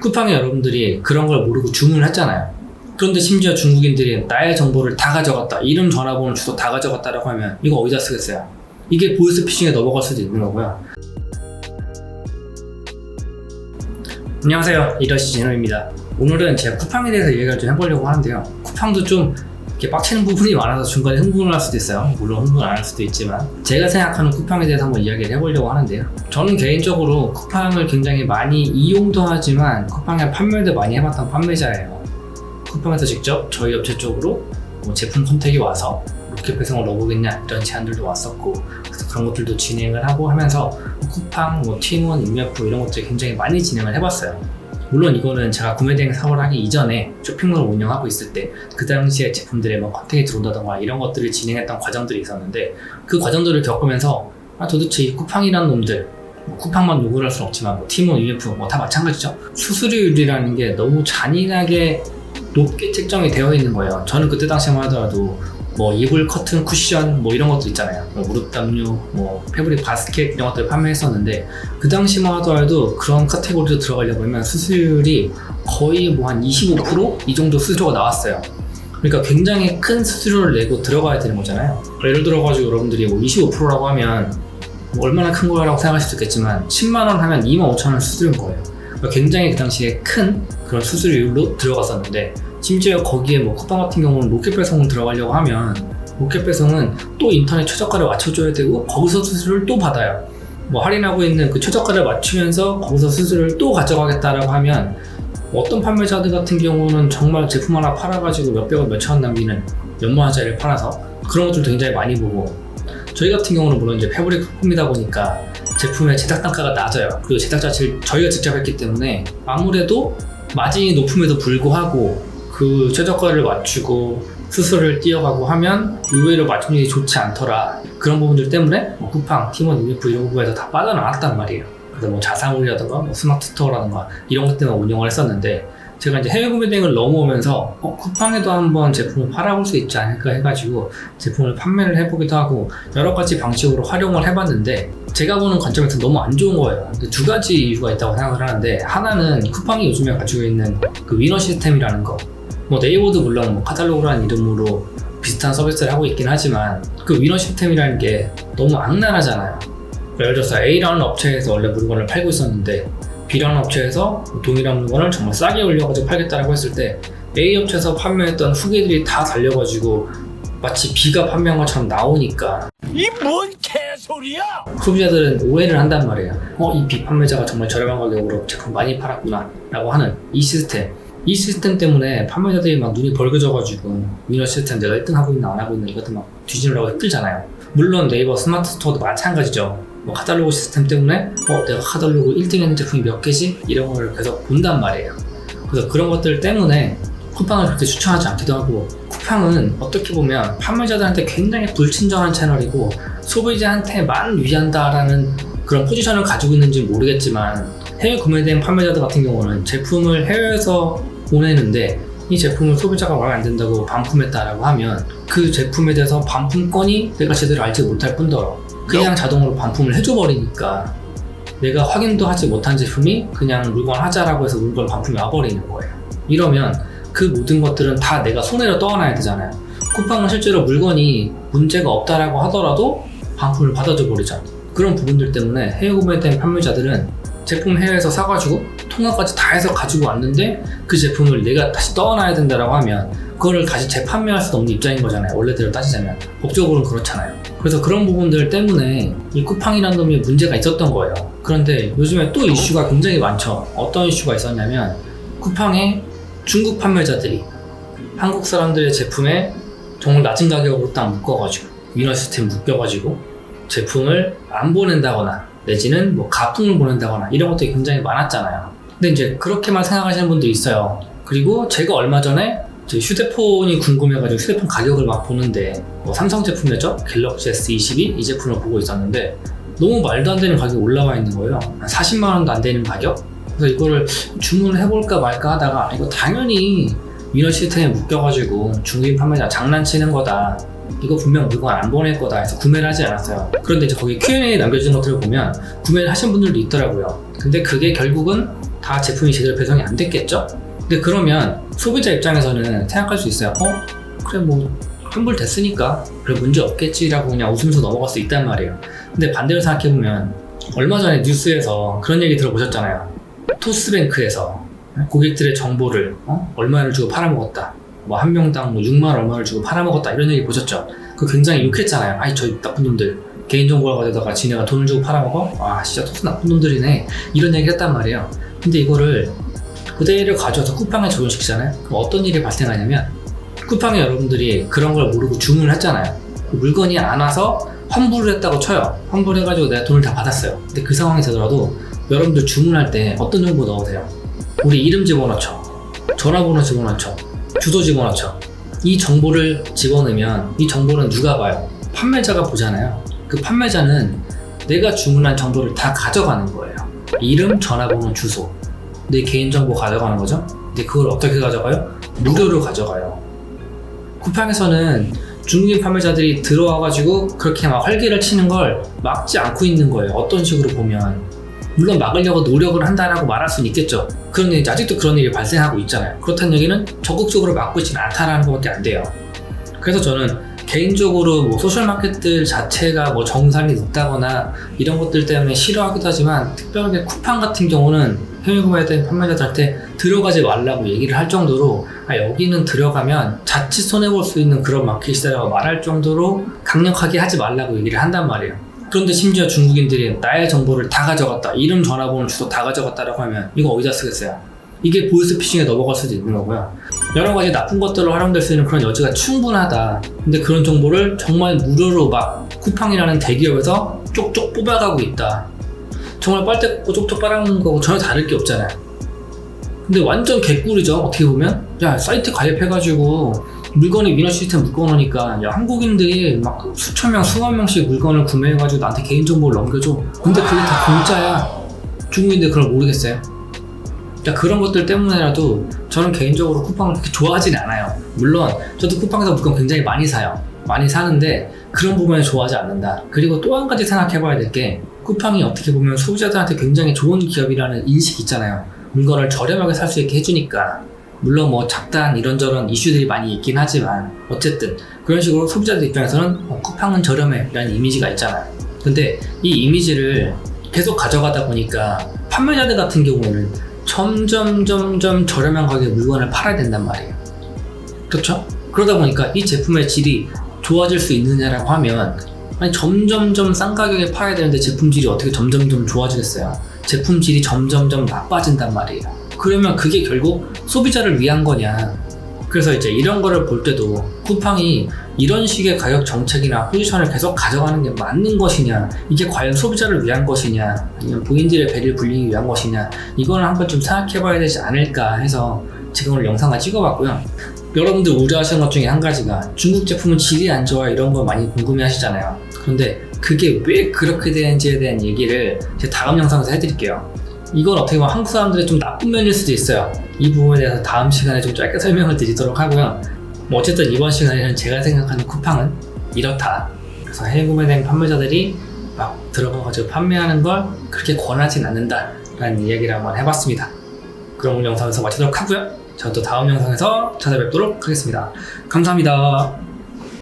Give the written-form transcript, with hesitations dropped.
쿠팡에 여러분들이 그런 걸 모르고 주문을 했잖아요. 그런데 심지어 중국인들이 나의 정보를 다 가져갔다, 이름, 전화번호, 주소 다 가져갔다라고 하면 이거 어디다 쓰겠어요? 이게 보이스피싱에 넘어갈 수도 있는 거고요. 안녕하세요, 리더시 진호입니다. 오늘은 제가 쿠팡에 대해서 얘기를 좀 해보려고 하는데요. 쿠팡도 좀 이렇게 빡치는 부분이 많아서 중간에 흥분을 할 수도 있어요. 물론 흥분 안 할 수도 있지만 제가 생각하는 쿠팡에 대해서 한번 이야기를 해보려고 하는데요. 저는 개인적으로 쿠팡을 굉장히 많이 이용도 하지만 쿠팡에 판매도 많이 해봤던 판매자예요. 쿠팡에서 직접 저희 업체 쪽으로 제품 선택이 와서 로켓 배송을 넣어보겠냐 이런 제안들도 왔었고, 그래서 그런 것들도 진행을 하고 하면서 쿠팡, 티몬, 인메프 이런 것들 굉장히 많이 진행을 해봤어요. 물론 이거는 제가 구매대행 사업을 하기 이전에 쇼핑몰을 운영하고 있을 때 그 당시에 제품들에 컨택이 들어온다던가 이런 것들을 진행했던 과정들이 있었는데, 그 과정들을 겪으면서 도대체 이 쿠팡이라는 놈들, 쿠팡만 요구를 할 수는 없지만 티몬, 인메프 다 마찬가지죠. 수수료율이라는 게 너무 잔인하게 높게 책정이 되어 있는 거예요. 저는 그때 당시만 하더라도 이불 커튼 쿠션 이런 것도 있잖아요. 무릎 담요, 패브릭 바스켓 이런 것들을 판매했었는데, 그 당시만 하더라도 그런 카테고리로 들어가려고 하면 수수료율이 거의 한 25% 이 정도 수수료가 나왔어요. 그러니까 굉장히 큰 수수료를 내고 들어가야 되는 거잖아요. 예를 들어가지고 여러분들이 25%라고 하면 얼마나 큰 거라고 생각하실 수 있겠지만 10만 원 하면 25,000원 수수료인 거예요. 그러니까 굉장히 그 당시에 큰 그런 수수료율로 들어갔었는데, 심지어 거기에 쿠팡 같은 경우는 로켓 배송을 들어가려고 하면 로켓 배송은 또 인터넷 최저가를 맞춰줘야 되고 거기서 수수료를 또 받아요. 할인하고 있는 그 최저가를 맞추면서 거기서 수수료를 또 가져가겠다라고 하면 어떤 판매자들 같은 경우는 정말 제품 하나 팔아가지고 몇백원 몇천원 남기는 몇만 원짜리를 팔아서 그런 것들도 굉장히 많이 보고, 저희 같은 경우는 물론 이제 패브릭 소품이다 보니까 제품의 제작 단가가 낮아요. 그리고 제작 자체를 저희가 직접 했기 때문에 아무래도 마진이 높음에도 불구하고 그 최저가를 맞추고 수수료를 띄어가고 하면 의외로 마진이 좋지 않더라. 그런 부분들 때문에 쿠팡, 티몬, 인메프 이런 부분에서 다 빠져나왔단 말이에요. 그래서 자사몰이라든가 스마트 스토어라든가 이런 것 때문에 운영을 했었는데, 제가 이제 해외 구매 대행을 넘어오면서 쿠팡에도 한번 제품을 팔아볼 수 있지 않을까 해가지고 제품을 판매를 해보기도 하고 여러 가지 방식으로 활용을 해봤는데, 제가 보는 관점에서 너무 안 좋은 거예요. 두 가지 이유가 있다고 생각을 하는데, 하나는 쿠팡이 요즘에 가지고 있는 그 위너 시스템이라는 거, 네이버도 물론 카탈로그라는 이름으로 비슷한 서비스를 하고 있긴 하지만 그 위너 시스템이라는 게 너무 악랄하잖아요. 예를 들어서 A라는 업체에서 원래 물건을 팔고 있었는데 B라는 업체에서 동일한 물건을 정말 싸게 올려가지고 팔겠다라고 했을 때 A 업체에서 판매했던 후기들이 다 달려가지고 마치 B가 판매한 것처럼 나오니까 이 뭔 개소리야! 소비자들은 오해를 한단 말이에요. 이 B 판매자가 정말 저렴한 가격으로 제품 많이 팔았구나 라고 하는 이 시스템 때문에 판매자들이 눈이 벌겨져가지고 위너 시스템 내가 1등 하고 있나 안 하고 있나 이것도 뒤지느라고 힘들잖아요. 물론 네이버 스마트 스토어도 마찬가지죠. 카탈로그 시스템 때문에 내가 카탈로그 1등 했는 제품이 몇 개지? 이런 걸 계속 본단 말이에요. 그래서 그런 것들 때문에 쿠팡을 그렇게 추천하지 않기도 하고, 쿠팡은 어떻게 보면 판매자들한테 굉장히 불친절한 채널이고 소비자한테만 위한다라는 그런 포지션을 가지고 있는지 모르겠지만, 해외 구매된 판매자들 같은 경우는 제품을 해외에서 보내는데 이 제품을 소비자가 마음에 안 든다고 반품했다라고 하면 그 제품에 대해서 반품권이 내가 제대로 알지 못할 뿐더러 그냥 자동으로 반품을 해줘버리니까 내가 확인도 하지 못한 제품이 그냥 물건 하자라고 해서 물건 반품이 와버리는 거예요. 이러면 그 모든 것들은 다 내가 손해로 떠안아야 되잖아요. 쿠팡은 실제로 물건이 문제가 없다라고 하더라도 반품을 받아줘 버리죠. 그런 부분들 때문에 해외 구매된 판매자들은 제품 해외에서 사가지고 통화까지 다 해서 가지고 왔는데 그 제품을 내가 다시 떠나야 된다라고 하면 그거를 다시 재판매할 수도 없는 입장인 거잖아요. 원래대로 따지자면 법적으로는 그렇잖아요. 그래서 그런 부분들 때문에 이 쿠팡이라는 놈이 문제가 있었던 거예요. 그런데 요즘에 또 이슈가 굉장히 많죠. 어떤 이슈가 있었냐면, 쿠팡의 중국 판매자들이 한국 사람들의 제품에 정말 낮은 가격으로 딱 묶어가지고 위너 시스템 묶여가지고 제품을 안 보낸다거나 내지는 가품을 보낸다거나 이런 것들이 굉장히 많았잖아요. 근데 이제 그렇게만 생각하시는 분도 있어요. 그리고 제가 얼마 전에 휴대폰이 궁금해가지고 휴대폰 가격을 보는데 삼성 제품이었죠? 갤럭시 S22 이 제품을 보고 있었는데 너무 말도 안 되는 가격이 올라와 있는 거예요. 40만 원도 안 되는 가격? 그래서 이거를 주문을 해볼까 말까 하다가 이거 당연히 위너 시스템에 묶여가지고 중국인 판매자 장난치는 거다, 이거 분명 물건 안 보낼 거다 해서 구매를 하지 않았어요. 그런데 이제 거기 Q&A 남겨진 것들을 보면 구매를 하신 분들도 있더라고요. 근데 그게 결국은 다 제품이 제대로 배송이 안 됐겠죠? 근데 그러면 소비자 입장에서는 생각할 수 있어요. 그래 뭐 환불 됐으니까 그래 문제 없겠지라고 그냥 웃으면서 넘어갈 수 있단 말이에요. 근데 반대로 생각해보면 얼마 전에 뉴스에서 그런 얘기 들어보셨잖아요. 토스뱅크에서 고객들의 정보를 얼마를 주고 팔아먹었다. 뭐 한 명당 뭐 6만 얼마를 주고 팔아먹었다 이런 얘기 보셨죠? 그거 굉장히 욕했잖아요. 아이 저 나쁜 놈들 개인정보를 가져다가 지네가 돈을 주고 팔아먹어? 아 진짜 토스 나쁜 놈들이네 이런 얘기 했단 말이에요. 근데 이거를 그대로 가져와서 쿠팡에 적용시키잖아요. 그럼 어떤 일이 발생하냐면 쿠팡에 여러분들이 그런 걸 모르고 주문을 했잖아요. 물건이 안 와서 환불을 했다고 쳐요. 환불해가지고 내가 돈을 다 받았어요. 근데 그 상황이 되더라도 여러분들 주문할 때 어떤 정보 넣으세요? 우리 이름 집어넣죠. 전화번호 집어넣죠. 주소 집어넣죠. 이 정보를 집어넣으면 이 정보는 누가 봐요? 판매자가 보잖아요. 그 판매자는 내가 주문한 정보를 다 가져가는 거예요. 이름, 전화번호, 주소. 내 개인정보 가져가는 거죠. 근데 그걸 어떻게 가져가요? 무료로 가져가요. 쿠팡에서는 중국인 판매자들이 들어와가지고 그렇게 막 활개를 치는 걸 막지 않고 있는 거예요. 어떤 식으로 보면 물론 막으려고 노력을 한다라고 말할 수는 있겠죠. 그런데 아직도 그런 일이 발생하고 있잖아요. 그렇다는 얘기는 적극적으로 막고 있지는 않다라는 것밖에 안 돼요. 그래서 저는 개인적으로 뭐 소셜마켓들 자체가 뭐 정산이 늦다거나 이런 것들 때문에 싫어하기도 하지만 특별하게 쿠팡 같은 경우는 해외 구매된 판매자들한테 들어가지 말라고 얘기를 할 정도로 여기는 들어가면 자칫 손해볼 수 있는 그런 마켓이다라고 말할 정도로 강력하게 하지 말라고 얘기를 한단 말이에요. 그런데 심지어 중국인들이 나의 정보를 다 가져갔다, 이름, 전화번호, 주소 다 가져갔다라고 하면 이거 어디다 쓰겠어요? 이게 보이스피싱에 넘어갈 수도 있는 거고요. 여러 가지 나쁜 것들로 활용될 수 있는 그런 여지가 충분하다. 근데 그런 정보를 정말 무료로 막 쿠팡이라는 대기업에서 쪽쪽 뽑아가고 있다. 정말 빨대 꽂고 쪽쪽 빨아먹는 거고 전혀 다를 게 없잖아요. 근데 완전 개꿀이죠. 어떻게 보면 야 사이트 가입해가지고 물건이 위너 시스템 묶어놓으니까 야 한국인들이 막 수천 명 수만 명씩 물건을 구매해가지고 나한테 개인정보를 넘겨줘. 근데 그게 다 공짜야. 중국인들 그걸 모르겠어요? 그런 것들 때문에라도 저는 개인적으로 쿠팡을 그렇게 좋아하진 않아요. 물론 저도 쿠팡에서 물건 굉장히 많이 사요. 많이 사는데 그런 부분에 좋아하지 않는다. 그리고 또 한 가지 생각해봐야 될 게 쿠팡이 어떻게 보면 소비자들한테 굉장히 좋은 기업이라는 인식이 있잖아요. 물건을 저렴하게 살 수 있게 해주니까. 물론 뭐 잡다한 이런저런 이슈들이 많이 있긴 하지만 어쨌든 그런 식으로 소비자들 입장에서는 쿠팡은 저렴해 라는 이미지가 있잖아요. 근데 이 이미지를 계속 가져가다 보니까 판매자들 같은 경우에는 점점 저렴한 가격에 물건을 팔아야 된단 말이에요. 그렇죠? 그러다 보니까 이 제품의 질이 좋아질 수 있느냐라고 하면 아니 점점 싼 가격에 팔아야 되는데 제품 질이 어떻게 점점 좋아지겠어요? 제품 질이 점점 나빠진단 말이에요. 그러면 그게 결국 소비자를 위한 거냐. 그래서 이제 이런 거를 볼 때도 쿠팡이 이런 식의 가격 정책이나 포지션을 계속 가져가는 게 맞는 것이냐, 이게 과연 소비자를 위한 것이냐, 아니면 본인들의 배를 불리기 위한 것이냐, 이거는 한번 좀 생각해 봐야 되지 않을까 해서 지금 오늘 영상을 찍어봤고요. 여러분들 우려하시는 것 중에 한 가지가 중국 제품은 질이 안 좋아 이런 거 많이 궁금해 하시잖아요. 그런데 그게 왜 그렇게 되는지에 대한 얘기를 제 다음 영상에서 해드릴게요. 이건 어떻게 보면 한국 사람들의 좀 나쁜 면일 수도 있어요. 이 부분에 대해서 다음 시간에 좀 짧게 설명을 드리도록 하고요. 뭐 어쨌든 이번 시간에는 제가 생각하는 쿠팡은 이렇다. 그래서 해외 구매된 판매자들이 막 들어가가지고 판매하는 걸 그렇게 권하진 않는다 라는 이야기를 한번 해봤습니다. 그럼 오늘 영상에서 마치도록 하고요. 저는 또 다음 영상에서 찾아뵙도록 하겠습니다. 감사합니다.